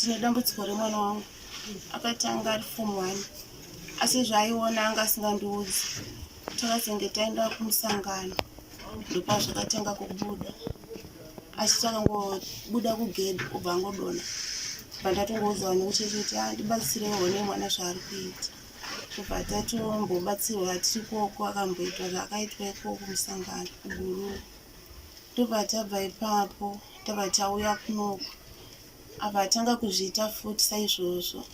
ndine dambudziko remwana wangu akatanga ari form 1 asi zvaiona anga asingandiudzi. Takazenge taenda kumusangano ndopazvakatanga kubuda achitangobuda kugedhi kubva angodona pandatongoudza vanhu kuchecheti ndibatsirewo nemwana zvaari kuita. Kubva tatombobatsirwa tiri koko akamboitwa zvaakaitwa ikoko kumusangano kuguru. Ndobva tabva ipapo tabva tauya kunoko abva atanga kuzviita futi saizvozvo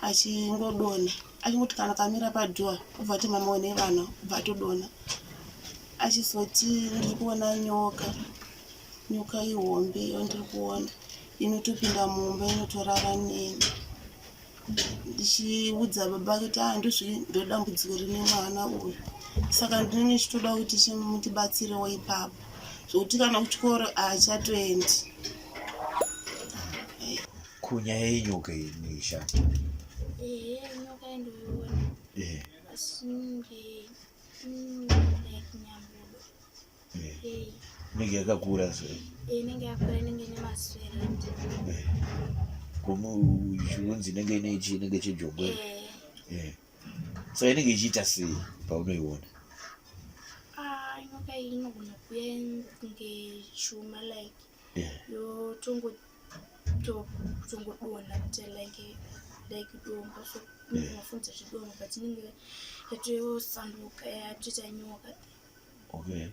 achingodona achingoti kana kamira padhuwa ubva ati mama one vana ubva atodona achizoti ndiri kuona nyoka ihombe iyo ndiri kuona inotopinda mumba inotorara neni. Ndichiudza baba kuti ndodambudziko rine mwana uyu, saka ndinenge ndichitoda kuti mutibatsirewo ipapo zvokuti kana kuchikoro haachatoendi. Kunyaya yenyoka inisha nyoka endoiona asi inenge yakakura sei? Inenge yakura, inenge ine maswereti. Chirunzi inenge ine ichi inenge chijongwe. Saka inenge ichiita sei paunoiona? Nyoka iyi inogona kuuya ngechuma like yotongodona kuti like dombo, so unofunza chidombo but inenge yatosanduka yatoita nyoka. Okay.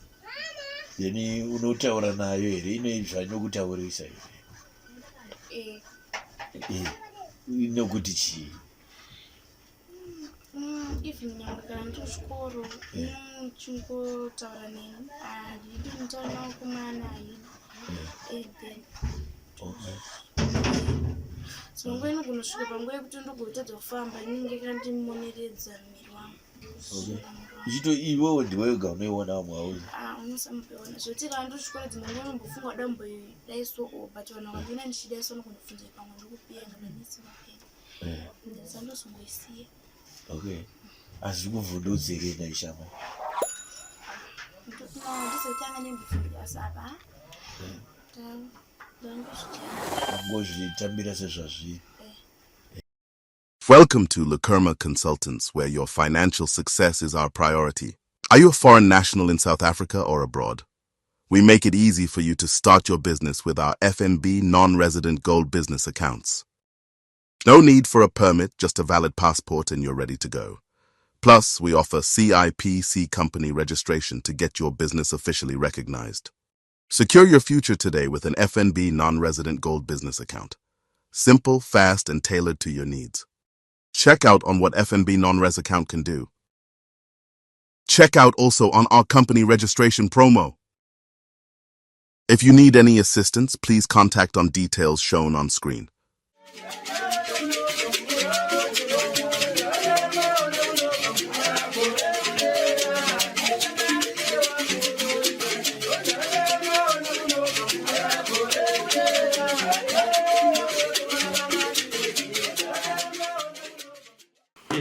Yeni unotaura nayo here inoizva nokutaurisa here? Inokuti chii? Even nyanga kana ndiri chikoro chingotaura neni handidi kutaura nawo kumwana then songo inogona kusvika panguva yekuti ndogotadza kufamba inenge kandimoneredza muviri wangu. Ichito iwewo ndiwe wega unoiona vamwe vauzi? Unosamupeona zvoti kana ndiri chikoro dzimwe unombofunga damboidaisowo but vanhu vandiona ndichidaiso nokundifunzira pamwe ndikupenga ndanisipapena ndisandozongoisiya. Okay. Hazvi kuvhundutse here naishama? Ndizotanga nembofundira basa apa ngozvitambira sezvazviri. Welcome to Lakerma Consultants, where your financial success is our priority. Are you a foreign national in South Africa or abroad? We make it easy for you to start your business with our FNB non-resident gold business accounts. No need for a permit, just a valid passport and you're ready to go. Plus, we offer CIPC company registration to get your business officially recognized. Secure your future today with an FNB non-resident gold business account. Simple, fast, and tailored to your needs. Check out on what FNB non-res account can do. Check out also on our company registration promo. If you need any assistance, please contact on details shown on screen.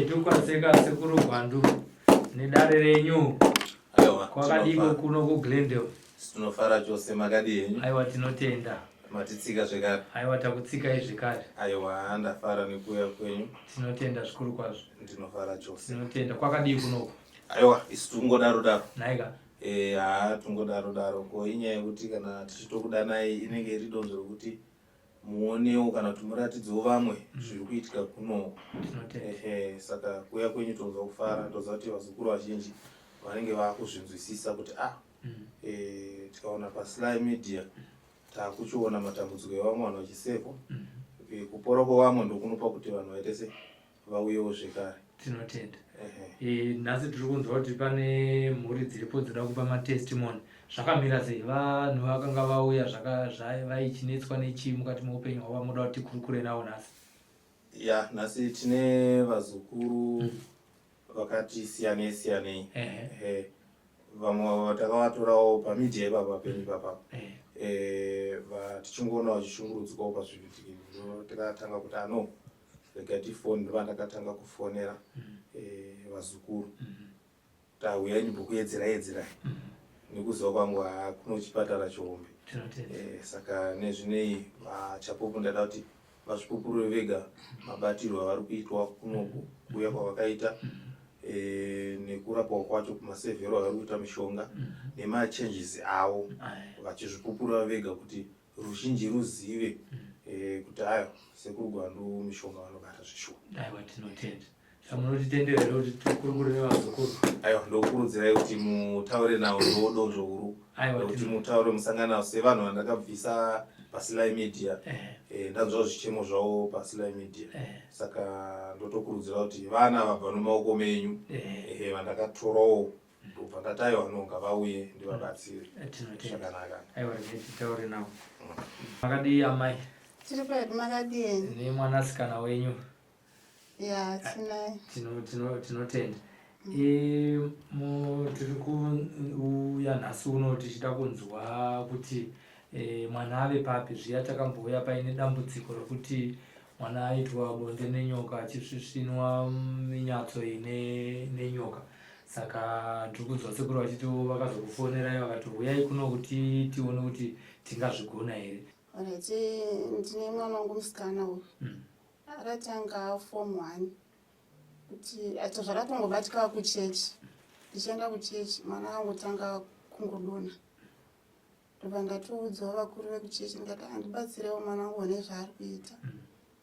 Tukwaseka sekuru Gwandu nedare renyu kwakadiko kuno kuGlendale. Tinofara chose makadi yenyu. Aiwa tinotenda. Matitsika zvekare. Aiwa takutsika zvekare. Aiwa ndafara nekuuya kwenyu. Tinotenda zvikuru kwazvo. Ndinofara chose. Tinotenda kwakadiko kunoko. Aiwa isu tungodaro. Naika. Tungodaro ko inyaya yekuti kana tichitokudanai inenge iri donzvo rokuti muonewo kana kuti muratidzewo vamwe zviri kuitika kuno. Saka kuuya kwenyu tonzwa kufara, tonzwa kuti vazukuru vazhinji vanenge vakuzvinzwisisa kuti tikaona paSly Media takuchiona matambudziko evamwe vanhu vachisepo, kupora kwevamwe ndokunopa kuti vanhu vaitese vauyewo zvekare. Tinotenda. Nhasi tiri kunzwa kuti pane mhuri dziripo dzinoda kupa matestimony. Zvakamira sei? Vanhu vakanga vauya vaichinetswa nechii mukati meupenyu hwavo munoda kuti tikurukure navo nhasi? Nhasi tine vazukuru vakati siyanei. Vamwe takavatorawo pamedia ipapa penyu ipapa. Tichingoona vachishungurudzikawo pazvivhiti tikatanga kuti rega tifoni, ndova ndakatanga kufonera vazukuru. Tauya nyimbo kuedzera nekuziva kwangu kuno chipatara chihombe. Saka nezvinei chapopo ndada kuti vazvipupuri vega mabatirwo avari kuitwa kunoku kuuya kwavakaita nekurapwa kwacho kumasevhero avari kuita mishonga nemachenjesi avo vachizvipupura vega kuti ruzhinji ruzive kuti ayo sekuru Gwandu mishonga vanobata zvishoma. Aiwa, tinotenda. Munotitenderera kuti tikurukure nevazukuru. Aiwa, ndokurudzirai kuti mutaure navo ndodozvo huru. Aiwa, kuti mutaure musangana navo sevanhu vandakabvisa paSly Media. Ndanzwa zvichemo zvavo paSly Media. Saka ndotokurudzira kuti vana vabva nomaoko menyu vandakatorawo ndobva ndati vanonga vauye ndivabatsire. Zvakanaka. Aiwa, titaure navo. Makadii amai? Tiri kwedu makadini. Nemwanasikana wenyu? Ya, tinaye. Tinotenda. Tiri kuuya nhasi uno tichida kunzwa kuti mwana ave papi. Zviya takambouya paine dambudziko rokuti mwana aitwa bonde nenyoka achisvisvinwa minyatso nenyoka. Saka ndiri kunzwa sekuru vachiti vakazokufonerai vakati uyai kuno kuti tione kuti tingazvigona here. Ndine mwana wangu musikana uyu akatanga form 1 kuti acho zvakatongobatika kuchechi. Ndichienda kuchechi mwana wangu tanga kungodona. Ndobva ndatoudzawo vakuru vekuchechi ndikati andibatsirewo mwana wangu nezvaari kuita.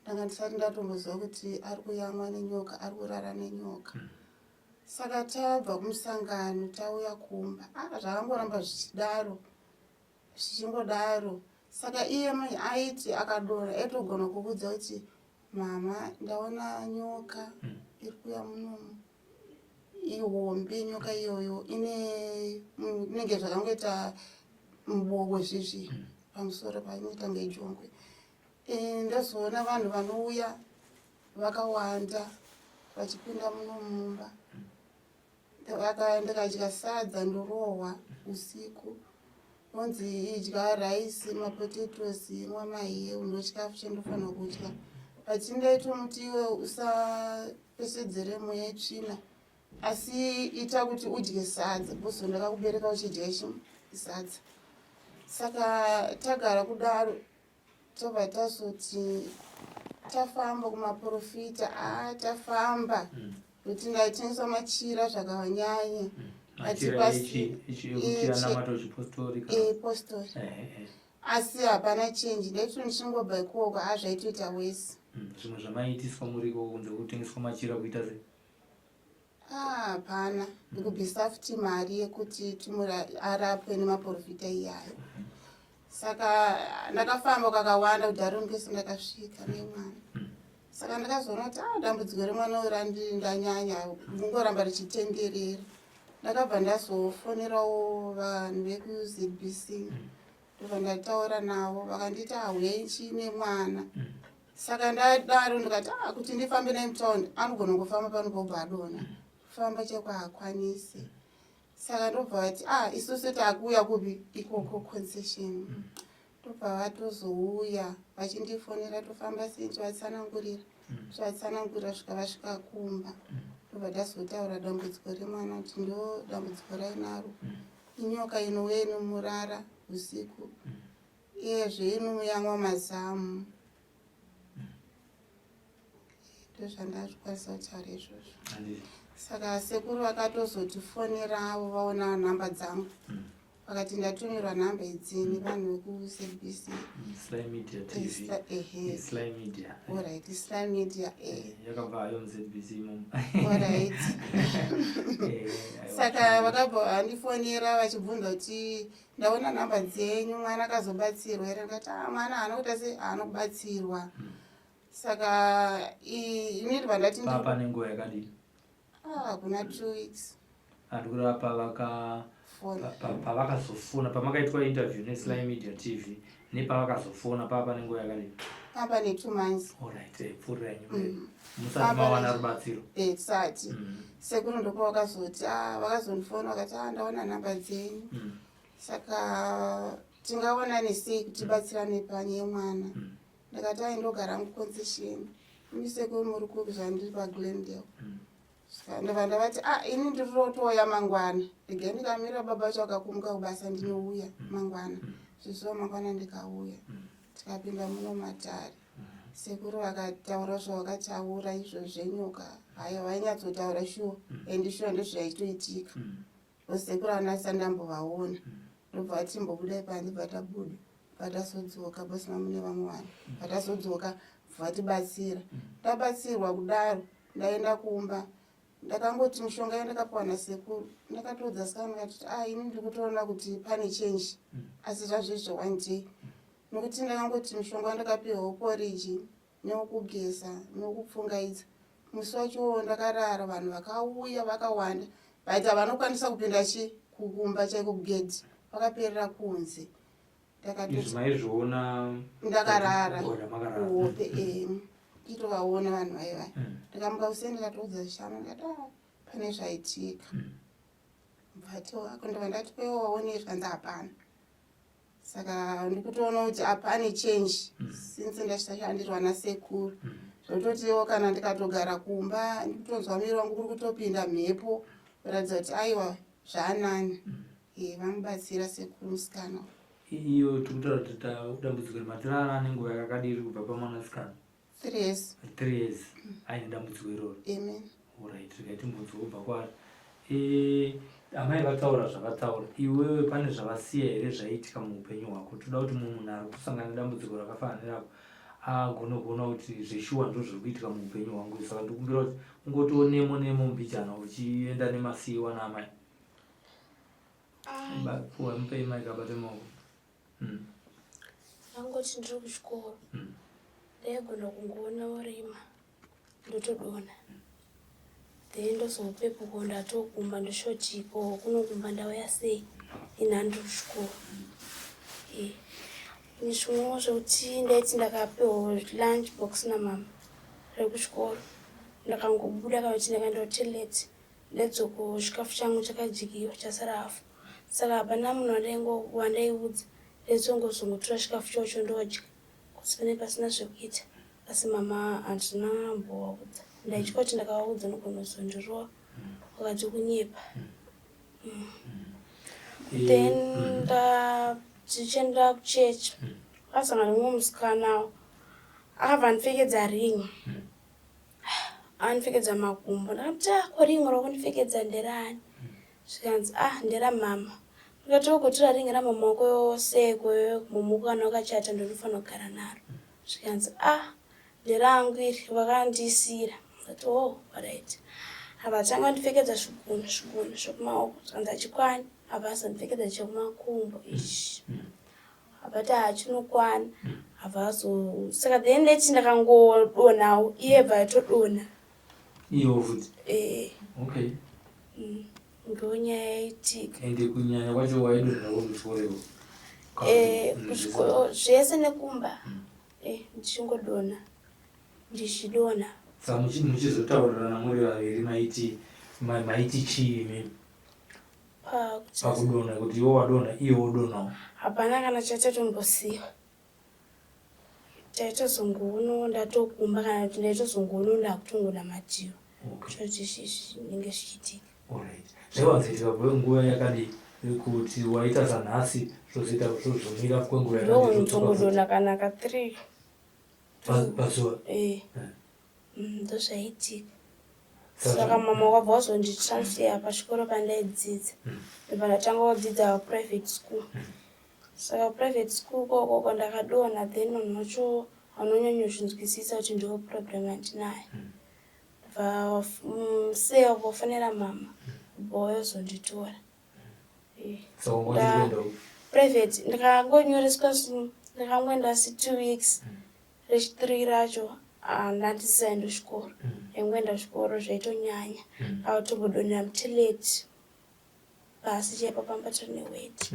Ndanga ndisati ndatomboziva kuti ari kuyamwa nenyoka, ari kurara nenyoka. Saka tabva kumusangano tauya kumba. Zvakangoramba zvichingodaro. Saka iye aiti akadora eitogona kuudza kuti mama ndaona nyoka iri kuya munomu. Ihombe nyoka iyoyo inenge zvakangoita mubogo zvizvi pamusoro painoita ngejongwe. Ndazoona vanhu vanouya vakawanda vachipinda munomumba. Ndikadya sadza ndorohwa usiku. Onzi idya raisi, mapotetosi, imwa mahewu ndochikafu chendofanira kudya. Pachindaito muti iwe usapesedzere mweya yetsvina. Asi ita kuti udye sadza, bhoso ndakakubereka uchidya sadza. Saka tagara kudaro tobva tazoti tafamba kumaprofita, tafamba kuti ndaitengeswa machira zvakanyanya. Postori. Asi hapana chenji. Ndaiti ndichingobva ikoko zvaitoita wese. Zvimwe zvamaitiswa muriko kunze kutengeswa machira kuita sei? Hapana. Ndikubvisa futi mari yekuti arapwe nemaprofita iyayo. Saka ndakafamba kakawanda kuti arongese ndakasvika nemwana. Saka ndakazoona kuti dambudziko remwana uyu ndanyanya kungoramba richitenderera. Ndakabva ndazofonerawo vanhu vekuZBC. Ndobva ndataura navo vakanditi huyai chine mwana. Saka ndadaro ndikati kuti ndifambe naye mutaundi anogona kufamba pano pobva adona. Kufamba cheko haakwanisi. Saka ndobva vati isusu taakuuya kupi ikoko concession. Ndobva vatozouya vachindifonera tofamba sei chivatsanangurira. Chivatsanangurira vasvika kumba. Ndobva ndazotaura dambudziko remwana kuti ndo dambudziko rainaro. Inyoka inouya inomurara usiku. Iyezve inomuyamwa mazamu. Ndozvandakwanisa kutaura izvozvo. Saka sekuru vakatozotifonerawo vaona nhamba dzangu. Vakati ndatumirwa nhamba idzi nevanhu vekuZBC. Sly Media TV. Sly Media. Alright, Sly Media. Yakabva muZBC imomo. Alright. Saka vakabva vandifonera vachibvunza kuti ndaona nhamba dzenyu mwana akazobatsirwa here. Ndikati mwana haana kuita sei anokubatsirwa. Saka initwa ndati papa nenguva yakadini? Kuna 2 weeks. Andikurapa pavakazofona pamakaitwa interview neSly Media TV nepavakazofona papa nenguva yakadini? Papa ne2 months. Alright, pfuurai nyume. Musati mawana rubatsiro? Tisati. Sekuru ndoko vakazoti vakazondifona vakati ndaona nhamba dzenyu. Saka tingaona nesei kuti batsirane panyaya yemwana. Ndakati ndogara muconcession. Sekuru muri kupi zvandiri paGlendale. Ndobva ndavati ini ndiri kutoya mangwana. Ndege ndikamira baba vacho akakumuka kubasa ndinouya mangwana. Zvizova mangwana ndikauya. Tikapinda muno Matare. sekuru vakataura zvavakataura izvo zvenyoka haya vainyatsotaura shuwa endi shuwa ndozvaitoitika sekuru anasa ndambovaona ndobva atimbobudai panze batabuda batasodzoka pasina mune vamwe vanhu batasodzoka vatibatsira tabatsirwa kudaro ndaenda kumba ndakangoti mishonga yandakapiwa nasekuru ndakatodza sikana ndikati ini ndiri kutoona kuti pane chenji asi zvazvizvo one day nokuti ndakangoti mishonga wandakapiwa woporiji newokugeza newokupfungaidza musi wacho ndakarara vanhu vakauya vakawanda but havanokwanisa kupinda kukumba chaiko kugedhi vakaperera kunze ndakarara kuhope itovaona vanhu vaivai ndikamuka useni ndikatoudza shama ndikati pane zvaitika ndobva ndati kwewo waonei zvanzi hapana saka ndikutoona kuti hapane chenji since ndachashandirwa nasekuru zvototiwo kana ndikatogara kumba ndikutonzwa miri wangu kuri kutopinda mhepo kuratidza kuti aiwa zvaanani vamubatsira sekuru musikana iyo tikutaura kuti dambudziko rematirara nenguva yakadiri kubva pamwanasikana 3 years 3 years aine dambudziko iroro. Amen. Alright, rikaiti mudzi kubva kwaari amai vataura zvavataura iwewe pane zvavasiya here zvaiitika muupenyu hwako toda kuti munhu ari kusangana nedambudziko rakafanirako agona kuti zveshuwa ndo zviri kuitika muupenyu hwangu saka ndikumbira kuti ungotiwo nemo mubijana uchienda nemasiyiwa naamai mupei maikabate maoko angoti ndiri kuchikoro ndaigona kungoona urima ndotodona then ndozopepuko ndatokumba ndoshochiko kunokumba ndauya sei inhandiri kuchikoro nizvimwewo zvekuti ndaiti ndakapewa lunch box namama rekuchikoro ndakangobuda kuti ndakaenda kutoilet ndedzoko chikafu changu chakajikiwa chasara hafu saka hapana munhu wandaiudza ndaidzongozongotora chikafu chocho ndodya kuti pane pasina zvekuita asi mama handina mbovaudza ndaitya kuti ndakavaudza nogonozondirova wakati kunyepa then tichienda kuchechi akasangana nemumwe musikanawo akabva andipfekedza rin'i andipfekedza makumbo ndakati ko rin'i rakundipfekedza nderani zvikanzi nderamama ndikati wogotora rin'i ramama wako yoseko mumukana wakachata ndinofanira kugara naro zvikanzi nderangu iri vakandisira ndati right avatanga ndipfekedza zvigunu zvokumaoko zvikanzi hachikwani havazondipfekedza chekumakumbo ichi havati hachinokwana saka then ndeti ndakangodonawo iye bva atodona iyo futi okay ndonyaya yaitika ende kunyanya kwacho waidonerawo kuchikorewo kuchikoro zvese nekumba ndichingodona ndichidona saka muchizotaurirana muri vaviri maiti chii imimi pakudona kuti iwo wadona iye wodonawo hapana kana chatatombosiwa taitozongoona ndatokumba kana kuti ndaitozongoona ndakutongonamatiwa choti zvinenge zvichiitika. zvaiwanzoitika kwenguva yakadii kuti waita zanhasi zvozoita zvozomira kwenguva ndotongodona kana ka3 pazuva ndozvaiitika saka mama wakabva wazonditransfer pachikoro pandaidzidza ndobva ndatanga kudzidza private school saka private school kokoko ndakadona then munhu wacho anonyanyozvinzwisisa kuti ndiwo problem andinayo ndobva sewa kufanira mama ndobva wayozonditora private ndikangonyoreswa ndakangoenda asi 2 weeks rechi3 racho ndandisaenda kuchikoro engoenda kuchikoro zvaitonyanya autombodonera muteleti pasi chaipa pambato neweti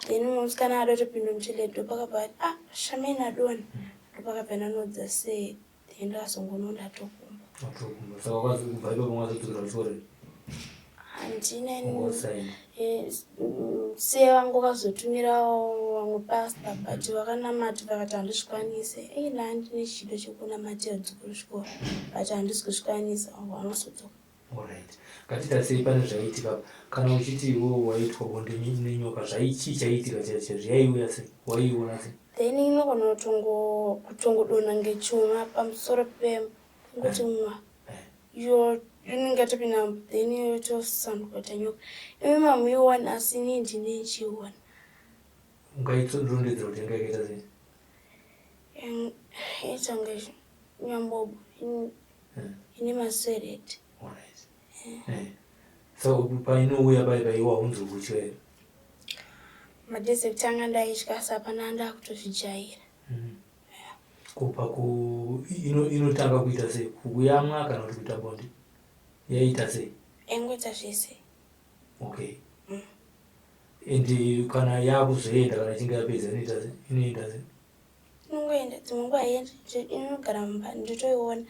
then musikana adotopinda muteleti ndopakabva shameni adona ndopakabva ndanodza sei then ndakazongoona ndatokumba handina sevangu vakazotumira vamwe pasta but vakanamati vakati handizvikwanise ina handine chido chekunamatira dziko kuchikoro but handizikuzvikwanisa vanosodzoka. ngatita sei pane zvaiitika kana uchiti iwo waitwa bonde nenyoka zvaichii chaiitika chaicho zvaiuya sei waiona sei? then inogona kutongodonha ngechuma pamusoro pengoti mwa iyo inenge yatopinda then yotosanduka kuita nyoka. Imi mamuiona asi ini ndine ichiona. Ungaitondondedzera kuti ingakaita sei? Ichanga nyambobo ine maswereti. So painouya paiwa unzwi kutya here? Madhezi ekutanga ndaitya sapana ndakutozvijaira. Kubva inotanga kuita sei? Kuyamwa kana kuti kuita bonde? Yaita sei? Engoita zvese. Okay. And kana yakuzoenda kana chinge yapedza inoita sei? Inongoenda dzimwe nguva inogara mumba nditoiona.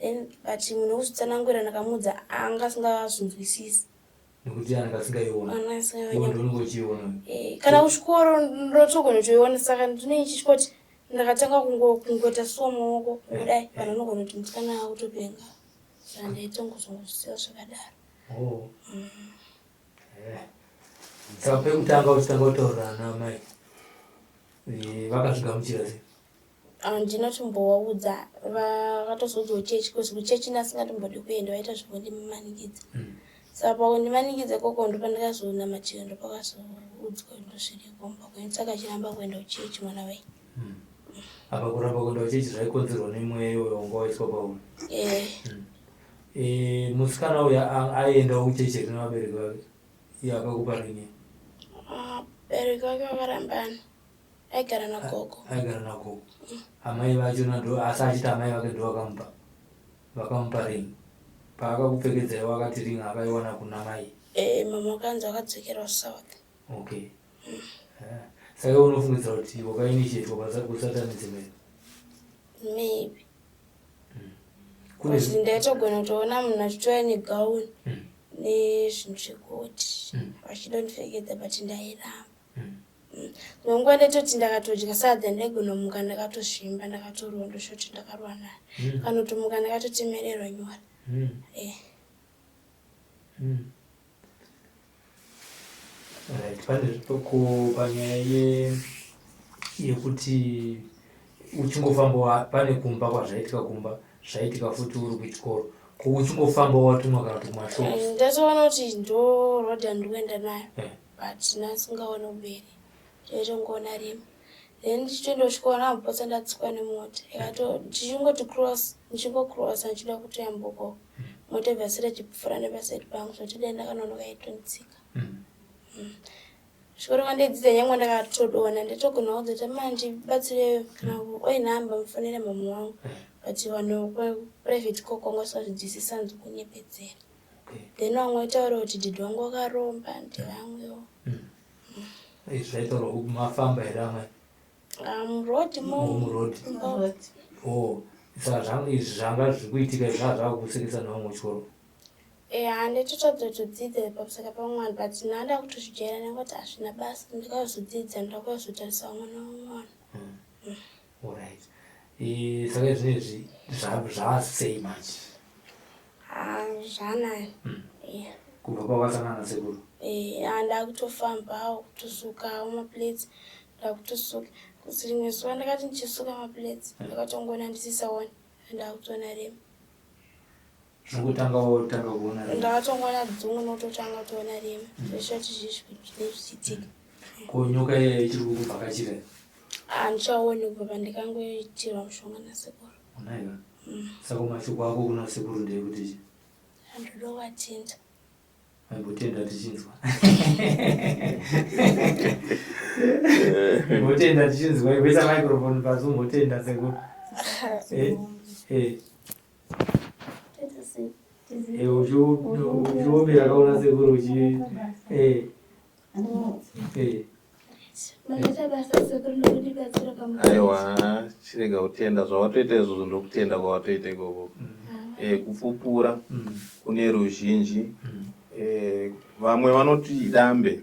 Then but munhu wekuzotsanangurira ndakamudza anga asingazvinzwisisi. Nekuti anga asingaiona. Iwe ndonongo uchiona. Kana kuchikoro ndotogona kutoiona saka ndine ichichikoti ndakatanga kungoita somaoko kudai kana unogona kuti musikana akutopenga. Saka ndaitongozongozvisiya zvakadaro. Saka pekutanga uchitanga kutaurira ana mai vakazvigamuchira sei? Ndinotombovaudza vakatozoudza uchechi kuzi kuchechi nasingatombodi kuenda vaita zvokundimanikidza. Saka pakundimanikidza koko ndopandikazonamatira ndopakazoudzwa ndosvirikomba kwenu saka chiramba kuenda uchechi mwana wai. Apa kuramba kuenda uchechi zvaikonzerwa nemweya wanga waiswa pauri? Musikana uya aenda uchechi rina vabereki vake iye akakupa rini? Bereki vake vakarambana. Aigara nagogo. Aigara nagogo. Amai vachona ndo asi achiti amai vake ndo vakamupa ringi. Paakakupfekedzai wakati ringi akaiwana kuna mai? Mama wakanzi wakadzokera South. Okay. Saka unofungidzira kuti wakainitiatwa kusatanidze mene? Maybe. Kuti ndaitogona kutoona munhu achitouya negauni nezvinhu zvekoti vachida kundipfekedza but ndairamba. Nguva ndaitoti ndakatodya sadza ndaigona kumuka ndakatosvimba ndakatorwa ndoshoti ndakarwa naye. Kana kutomuka ndakatotemererwa nyora. Pane zvitoko panyaya yekuti uchingofamba pane kumba kwazvaitika kumba zvaitika futi uri kuchikoro ko uchingofamba watumwa kana kuti mwashoka? Ndatoona kuti ndo rodha ndikuenda nayo but nasingaona uberi ndaitongoona rimwe. Then ndichitoenda kuchikoro namupotsa ndatsikwa nemota ndichingocrossa ndichida kutoyamboko mota ibvasira chipfuura nepasaidi pangu zvoti dai ndakanonoka yaitonitsika. Chikoro kwandaidzidza nyangwe ndakatodona ndaitogona kuudza kuti manje ndibatsireyo kana oinhamba mufonere mama wangu but vanhu private koko ngosazvidzisisa nzi kunyepedzera. Then vamwe vaitaura kuti dhidhi wangu wakaromba ndevamwewo. Zvaitaurwa mafamba here amai? Murodi murodi. Saka izvi zvanga zvikuitika zvanga zvakakusekesa nevamwe chikoro? Handitotadza kutodzidza pamusaka pamwana but ndanda kutozvijaira nekuti hazvina basa ndikazodzidza ndakazotarisa vamwe nevamwana. Alright. Saka zvinezvi zvasei manje? Zvanani. Kubva kwakasangana nasekuru? Ndakutofamba kutosuka maplates ndakutosuka kusi rimwe zuva ndakati ndichisuka maplates ndakatongoona ndisisaona ndakutoona rimwe. Zvokutanga kuona rimwe? Ndakatongoona dzungu nokutotanga kutoona rimwe zveshoti zvinenge zvichiitika. Ko nyoka ichiri kukuvhakachira? Handichaoni kubva pandikangoitirwa mushonga nasekuru. Unaiwa? Saka mashoko ako kuna sekuru ndeyekuti? Ndoda kuvatenda. Aibotenda tichinzwa. Botenda tichinzwa iwesa microphone pasi umbotenda sekuru. Uchiomera akaona sekuru uchi aiwa chirega kutenda zvawatoita izvozvo ndokutenda kwawatoita ikoko. Kupupura kune ruzhinji. Vamwe vanoti dambe,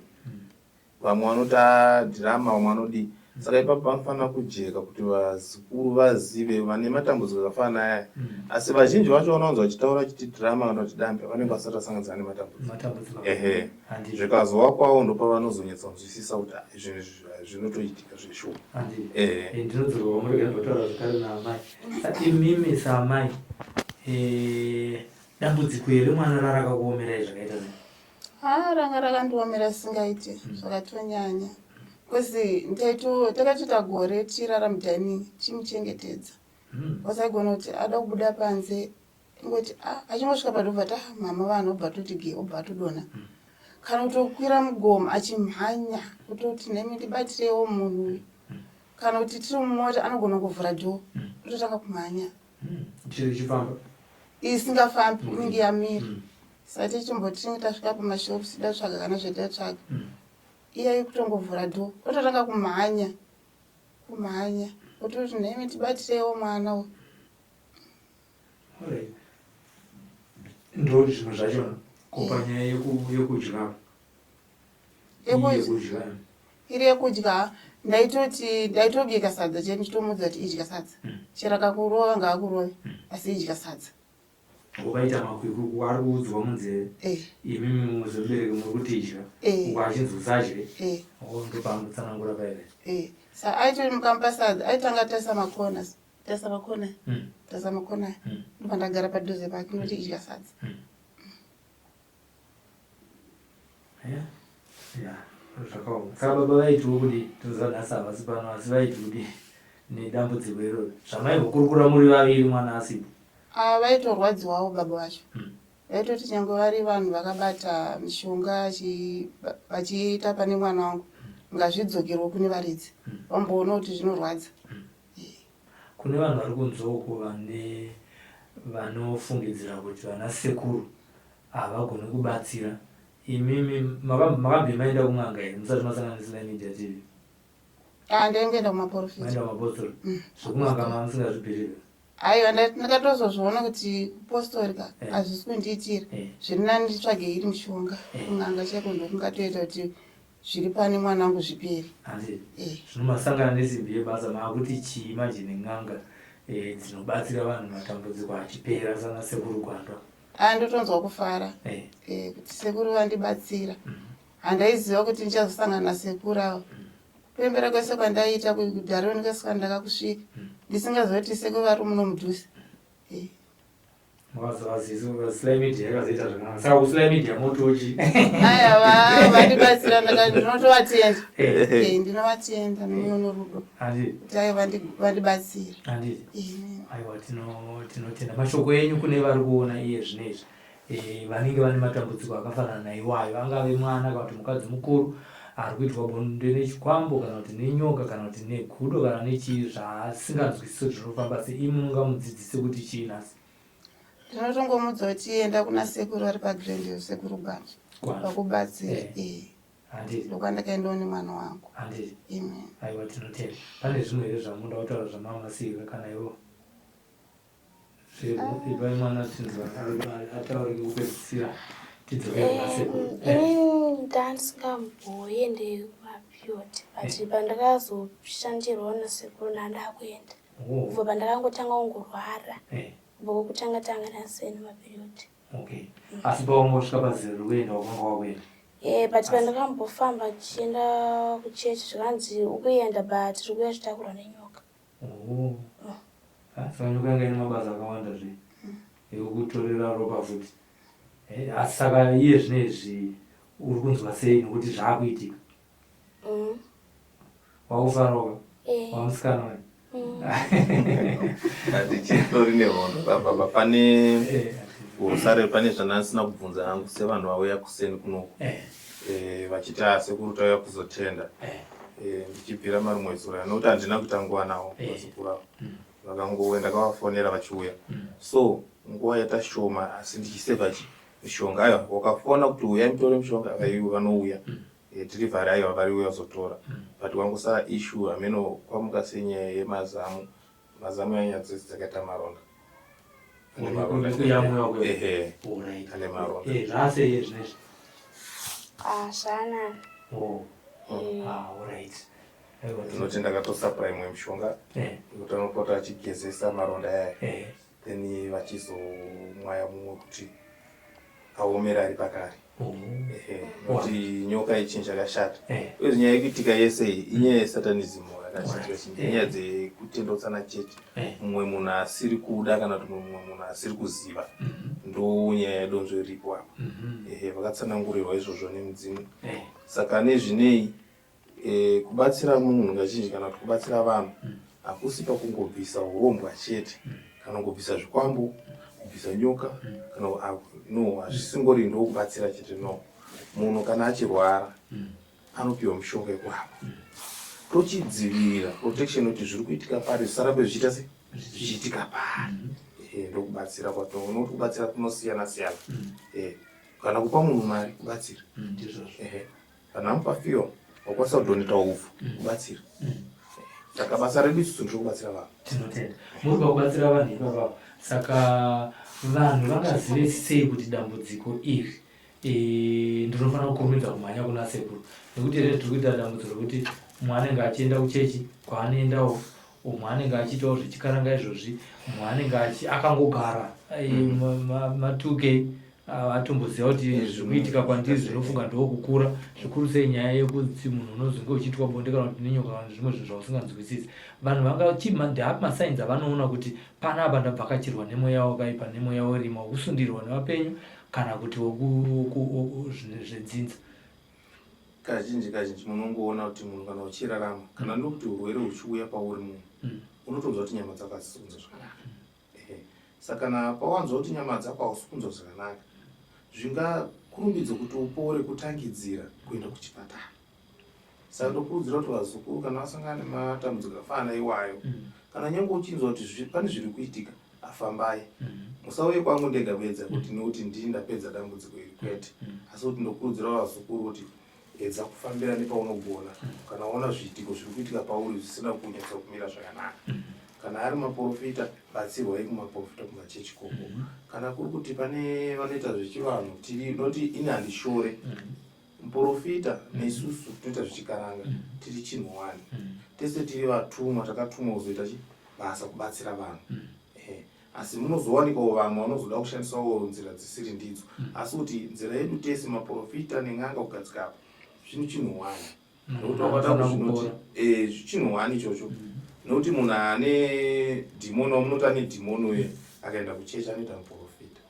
vamwe vanoti dhirama, vamwe vanoti saka ipapo panofanira kujeka kuti vazukuru vazive vane matambudziko akafanana aya. Asi vazhinji vacho vanowanza vachitaura chiti dhirama kana kuti dambe vanenge vasati vasanganisana nematambudziko. Zvikazova kwavo ndopavanozonyetsa kunzwisisa kuti izvi zvinotoitika zveshuwa. Ndinodzorwa murege kutaura zvakare naamai. Imimi saamai dambudziko here mwana rarakakuomerai zvakaita sei? Ranga rakandiomera singaiti zvakatonyanya. Kozi takatoita gore tirara mudhani chimuchengetedza. Wasaigona kuti ada kubuda panze ingoti achingosvika padobva mama vanhu obva toti ge obva atodona. Kana kutokwira mugomo achimhanya kutoti nemi ndibatirewo munhu. Kana kuti tiri mumota anogona kuvhura dhoo ototanga kumhanya. Chifamba Isingafambi inenge yamira. Sati chimboti tasvika pamashops datsvaga kana zvetatsvaga. Iye kutongovhura dhoo ototanga kumhanya. Ototi nemi ndibatirewo mwana. Ndo zvinhu zvachona kopanya yekudya iri yekudya ndaitobika sadza cheni nditomudza kuti idya sadza chero akakurova ngaakurove asi idya sadza. Ukaita makwikwi ari kuudzwa munzeve imimi muzobereki muri kuti idya ukachinzwisazve ndopamutsanangura paire. Sa aitori mukamupa sadza aitanga tasa makona ndobva ndagara padhuze pake noti idya sadza. Zvakaoma. Saka baba vaitiwo kudi tozanhasa havasi pano asi vaiti kudi nedambudziko iroro zvamaivokurukura muri vaviri mwana asipo. Vaitorwadziwawo baba vacho. Vaitoti nyange vari vanhu vakabata mishonga vachiita pane mwana wangu ngazvidzokerwo kune varidzi vamboona kuti zvinorwadza. Kune vanhu vari kunzoko vanofungidzira kuti vana sekuru havagoni kubatsira. Imimi makambe maenda kun'anga here musati masanganisira media TV? Ndaingoenda kumaporofita. Maenda kumapostori zvokun'anga mamusingazvibhirira? Aiwa ndakatozozviona kuti kupostorika hazvisi kundiitira zvirina nditsvage iri mishonga kun'anga cheko ndokungatoita kuti zviri pane mwana wangu zviperi. Zvinomasangana nesimbi yebasa maakuti chii manje nen'anga dzinobatsira vanhu matambudziko achipera sana sekuru gwandwa? Ndotonzwa kufara kuti sekuru vandibatsira. Handaiziva kuti ndichazosangana nasekuru avo. Kupembera kwese kwandaiita kudharioni kwese kwandakakusvika ndisingazoti sekuru vari muno mudhuze. Slime media yakazoita zvakanaka. Saka kuslime media motochi. Aiwa vandibatsira ndinotovatenda. Ndinovatenda nomwoyo norudo. Kuti aiwa vandibatsira. Aiwa tinotenda mashoko enyu kune vari kuona iye zvinezvi. Vanenge vane matambudziko akafanana naiwayo angave mwana kana kuti mukadzi mukuru ari kuitwa bonde nechikwambo kana kuti nenyoka kana kuti negudo kana nechii zvaasinganzwisisi zvinofamba sei mungamudzidzise kuti chii nhasi? Ndinotongomudza kuti enda kuna sekuru ari paGrandhill sekuru Gwanja vakubatsira. Ndokwandakaendawo nemwana wangu. Aiwa tinotenda. Pane zvimwe here zvamuda kutaura zvamamasika kana ivo? Ipai mwana tinzwa ataurike kupedzisira tidzoke kuna sekuru. Ndandisingambooende kumapiyoti but pandakazoshandirwawo nasekuru ndandakuenda kubva pandakangotanga kungorwara kubva tanga naseni mapiriyoti. Asi paungosvika pazero rokuenda wakanga wakuenda? But pandakambofamba tichienda kuchechi zvakanzi ukuenda but tiri kuya zvitakurwa nenyoka. Saka nyoka yanga ine mabasa akawanda zve ekutorera ropa futi. Asi saka iye zvinezvi uri kunzwa sei nokuti zvaakuitika? Wakufaroka? Wamusikana wani? Hatichitori nehondo baba pane usare pane zvandasina kubvunza hangu sevanhu vauya kuseni kunoko vachiti sekuru tauya kuzotenda ndichibvira marumwedzura nokuti handina kuita nguva nawo vazukuru avo vakangowe ndakavafonera vachiuya so nguva yaita shoma asi ndichisevha mishonga aiwa wakafona kuti uya mutore mishonga vanouya tirivhari aiwa variuya kuzotora but wangosara issue ameno kwamuka senyaya yemazamu yanyadzisi dzakaita maronda ane maronda zvasei zvinezvi? Zvanani. Alright. ndinoti ndakatosupply imwe mishonga kuti anopota achigezesa maronda aya then vachizomwaya mumwe kuti aomera ari pakare. Kuti nyoka ichinji yakashata uye nyaya yekuitika yese inyaya yesatanism yakachinjwa inyaya dzekutendotsana chete mumwe munhu asiri kuda kana kuti mumwe munhu asiri kuziva ndonyaya yedonzvo iripo apa. Vakatsanangurirwa izvozvo nemudzimu. Saka nezvinei kubatsira munhu kazhinji kana kuti kubatsira vanhu hakusi pakungobvisa urombwa chete kana kungobvisa zvikwambo kubvisa nyoka kana no hazvisingori ndokubatsira chete no. Munhu kana achirwara anopiwa mishonga yekurapa tochidzivirira protection kuti zviri kuitika pari zvisarambe zvichiita se zvichiitika pari. Ndokubatsira kwato kubatsira kunosiyana siyana. Kana kupa munhu mari kubatsira kana amupa fiyo wakwanisa kudoneta uvhu kubatsira. Saka basa redu isusu ndinokubatsira vanhu. Tinotenda muri kubatsira vanhu ipapa. Saka vanhu vangazive sei kuti dambudziko iri ndinofanira kukurumidza kumhanya kuna sekuru nekuti tiri kuita dambudziko rekuti mumwe anenge achienda kuchechi kwaanoendawo, umwe anenge achiitawo zvichikaranga izvozvi, umwe anenge akangogara ma2k atomboziva kuti zvikuitika kwandiri zvinofunga ndokukura zvikuru sei nyaya yekuti munhu unozonge uchiitwa bonde kana kuti nenyoka kana zvimwe zvinhu zvausinganzwisisi. Vanhu vangamasainzi avanoona kuti panapa ndabvakachirwa nemweya wakaipa nemweya urima wokusundirwa nevapenyu kana kuti zvedzinza. Kazhinji munongoona kuti munhu kana uchirarama kana ndokuti urwere huchiuya pauri munhu unotonzwa kuti nyama dzako hadzisi kunzwa zvakanaka. Saka kana pawanzwa kuti nyama dzako hausi kunzwa zvakanaka zvingakurumbidza kuti upore kutangidzira kuenda kuchipatara. Saka ndokurudzira kuti vazukuru kana vasangana nematambudziko akafanana iwayo kana nyange uchinzwa kuti pane zviri kuitika afambai. Musauye kwangu ndega bedza kuti nekuti ndini ndapedza dambudziko iri kwete, asi kuti ndokurudzira vazukuru kuti edza kufambira nepaunogona kana waona zviitiko zviri kuitika pauri zvisina kunyatsa kumira zvakanaka. Kana ari maprofita batsirwai kumaprofita kumachechi koko. Kana kuri kuti pane vanoita zvechivanhu noti ini handishore muprofita neisusu tinoita zvechikaranga tiri chinhu wani. Tese tiri vatumwa takatumwa kuzoita basa kubatsira vanhu. Asi munozowanikawo vamwe vanozoda kushandisawo nzira dzisiri ndidzo, asi kuti nzira yedu tese maprofita nen'anga kugadzika apa zvinhu chinhu wani. Nokuti wakada kuzvinoti chinhu wani ichocho. Nokuti munhu ane dhimoni wamunoti ane dhimoni uye akaenda kuchechi anoita muprofita.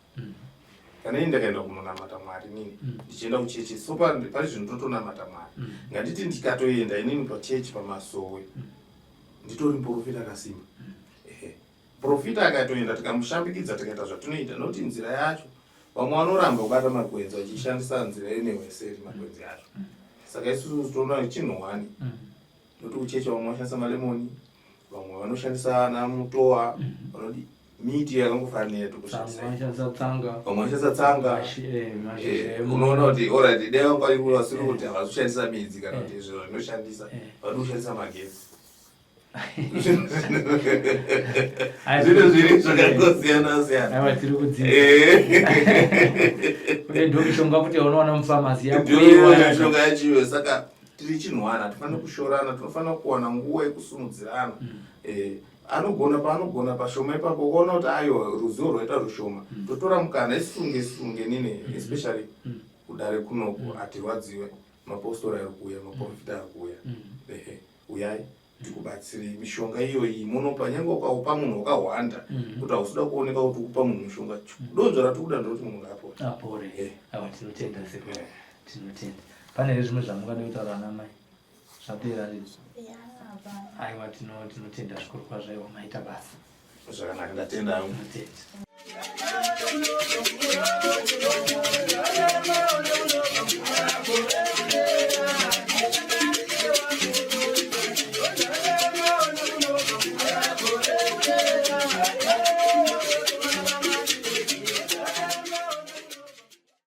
Kana ini ndakaenda kunonamata Mwari nini ndichienda kuchechi so pane zvinhu totonamata Mwari. Ngatiti ndikatoenda inini pachechi pamasowe nditori muprofita akasimba. Profita akatoenda tikamushambikidza tikaita zvatinoita nokuti nzira yacho vamwe vanoramba kubata makwenzi vachishandisa nzira yeneweseri makwenzi acho. Saka isusu tinoona chinhu wani nokuti kuchechi vamwe vanoshandisa malemoni, vamwe vanoshandisa namutowa, vanodi miti yakangofanira tokushandisa, vamwe vanoshandisa tsanga. Unoona kuti alright dai vangwarirwa vasiri kuti havazoshandisa midzi kana kuti izvo zvinoshandisa vadi kushandisa magetsi. Zvino zviri zvakangosiyana siyana. Aiwa tiri kudziva. Kune ndomishonga kuti unoona mufamasi yako. Mishonga yachiyo saka tiri chinhu wani hatifaniri kushorana, tinofanira kuwana nguva yekusumudzirana. Anogona paanogona pashoma ipapo kuona kuti aiwa ruzivo rwaita rushoma totora mukana isunge nini especially kudare kunoku hatirwadziwe mapostori ari kuuya maprofita ari kuuya. Uyai tikubatsire mishonga iyoyi munopa nyange ukaupa munhu wakawanda kuti hausuda kuoneka kuti ukupa munhu mishonga donzvo ratikuda ndoroti munhu apore. Aiwa tinotenda sekuru, tinotenda. Pane zvimwe zvamungada kutaura namai zvapera izvo? Aiwa tinotenda zvikuru kwazvo, aiwa maita basa zvakanaka. Ndatenda. Tinotenda.